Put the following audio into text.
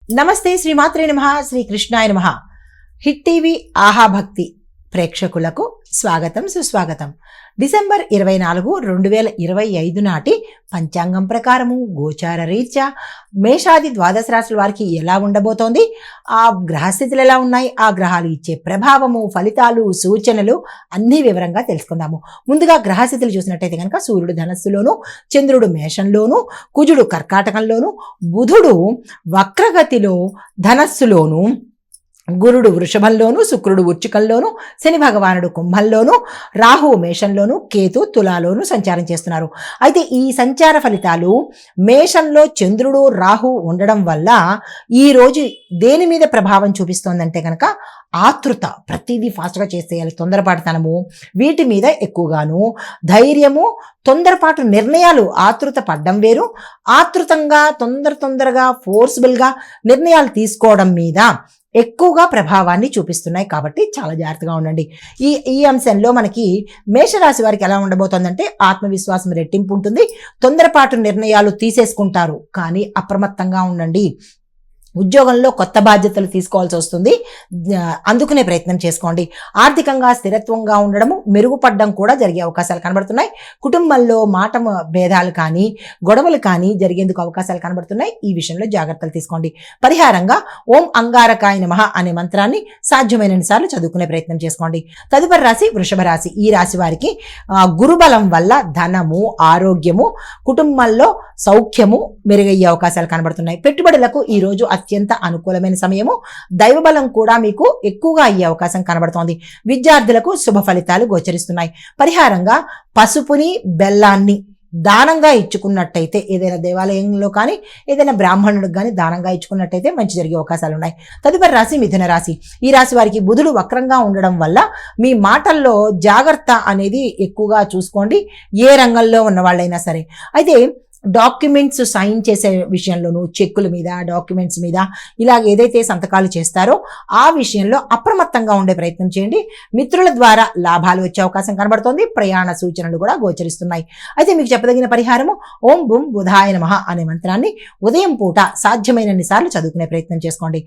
నమస్తే, శ్రీమాత్రే నమః, శ్రీకృష్ణాయ నమః. హిట్ టీవీ ఆహా భక్తి ప్రేక్షకులకు స్వాగతం, సుస్వాగతం. డిసెంబర్ 24, 2025 నాటి పంచాంగం ప్రకారము గోచార రీత్యా మేషాది ద్వాదశ రాశుల వారికి ఎలా ఉండబోతోంది, ఆ గ్రహస్థితులు ఎలా ఉన్నాయి, ఆ గ్రహాలు ఇచ్చే ప్రభావము, ఫలితాలు, సూచనలు అన్ని వివరంగా తెలుసుకుందాము. ముందుగా గ్రహస్థితులు చూసినట్టయితే కనుక సూర్యుడు ధనస్సులోను, చంద్రుడు మేషంలోను, కుజుడు కర్కాటకంలోను, బుధుడు వక్రగతిలో ధనస్సులోను, గురుడు వృషభంలోను, శుక్రుడు వృచ్చికంలోను, శని భగవానుడు కుంభంలోను, రాహువు మేషంలోను, కేతు తులాలోను సంచారం చేస్తున్నారు. అయితే ఈ సంచార ఫలితాలు మేషంలో చంద్రుడు రాహు ఉండడం వల్ల ఈ రోజు దేని మీద ప్రభావం చూపిస్తోందంటే కనుక ఆతృత, ప్రతిదీ ఫాస్ట్గా చేసేయాలి, తొందరపాటుతనము, వీటి మీద ఎక్కువగాను ధైర్యము, తొందరపాటు నిర్ణయాలు, ఆతృత పడ్డం వేరు, ఆతృతంగా తొందరగా ఫోర్స్బుల్గా నిర్ణయాలు తీసుకోవడం మీద ఎక్కువగా ప్రభావాన్ని చూపిస్తున్నాయి. కాబట్టి చాలా జాగ్రత్తగా ఉండండి. ఈ అంశంలో మనకి మేషరాశి వారికి ఎలా ఉండబోతోందంటే ఆత్మవిశ్వాసం రెట్టింపు ఉంటుంది, తొందరపాటు నిర్ణయాలు తీసేసుకుంటారు, కానీ అప్రమత్తంగా ఉండండి. ఉద్యోగంలో కొత్త బాధ్యతలు తీసుకోవాల్సి వస్తుంది, అందుకునే ప్రయత్నం చేసుకోండి. ఆర్థికంగా స్థిరత్వంగా ఉండడము, మెరుగుపడడం కూడా జరిగే అవకాశాలు కనబడుతున్నాయి. కుటుంబంలో మాట భేదాలు కానీ గొడవలు కానీ జరిగేందుకు అవకాశాలు కనబడుతున్నాయి. ఈ విషయంలో జాగ్రత్తలు తీసుకోండి. పరిహారంగా ఓం అంగారకాయ నమః అనే మంత్రాన్ని సాధ్యమైనన్ని సార్లు చదువుకునే ప్రయత్నం చేసుకోండి. తదుపరి రాశి వృషభ రాశి. ఈ రాశి వారికి గురుబలం వల్ల ధనము, ఆరోగ్యము, కుటుంబంలో సౌఖ్యము మెరుగయ్యే అవకాశాలు కనబడుతున్నాయి. పెట్టుబడులకు ఈ రోజు అత్యంత అనుకూలమైన సమయము. దైవబలం కూడా మీకు ఎక్కువగా అయ్యే అవకాశం కనబడుతోంది. విద్యార్థులకు శుభ ఫలితాలు గోచరిస్తున్నాయి. పరిహారంగా పసుపుని, బెల్లాన్ని దానంగా ఇచ్చుకున్నట్టయితే, ఏదైనా దేవాలయంలో కానీ ఏదైనా బ్రాహ్మణుడికి కానీ దానంగా ఇచ్చుకున్నట్టయితే మంచి జరిగే అవకాశాలు ఉన్నాయి. తదుపరి రాశి మిథున రాశి. ఈ రాశి వారికి బుధుడు వక్రంగా ఉండడం వల్ల మీ మాటల్లో జాగ్రత్త అనేది ఎక్కువగా చూసుకోండి, ఏ రంగంలో ఉన్న వాళ్ళైనా సరే. అయితే డాక్యుమెంట్స్ సైన్ చేసే విషయంలోనూ, చెక్కుల మీద, డాక్యుమెంట్స్ మీద ఇలా ఏదైతే సంతకాలు చేస్తారో ఆ విషయంలో అప్రమత్తంగా ఉండే ప్రయత్నం చేయండి. మిత్రుల ద్వారా లాభాలు వచ్చే అవకాశం కనబడుతోంది. ప్రయాణ సూచనలు కూడా గోచరిస్తున్నాయి. అయితే మీకు చెప్పదగిన పరిహారము ఓం బుం బుధాయ నమః అనే మంత్రాన్ని ఉదయం పూట సాధ్యమైనన్ని సార్లు చదువుకునే ప్రయత్నం చేసుకోండి.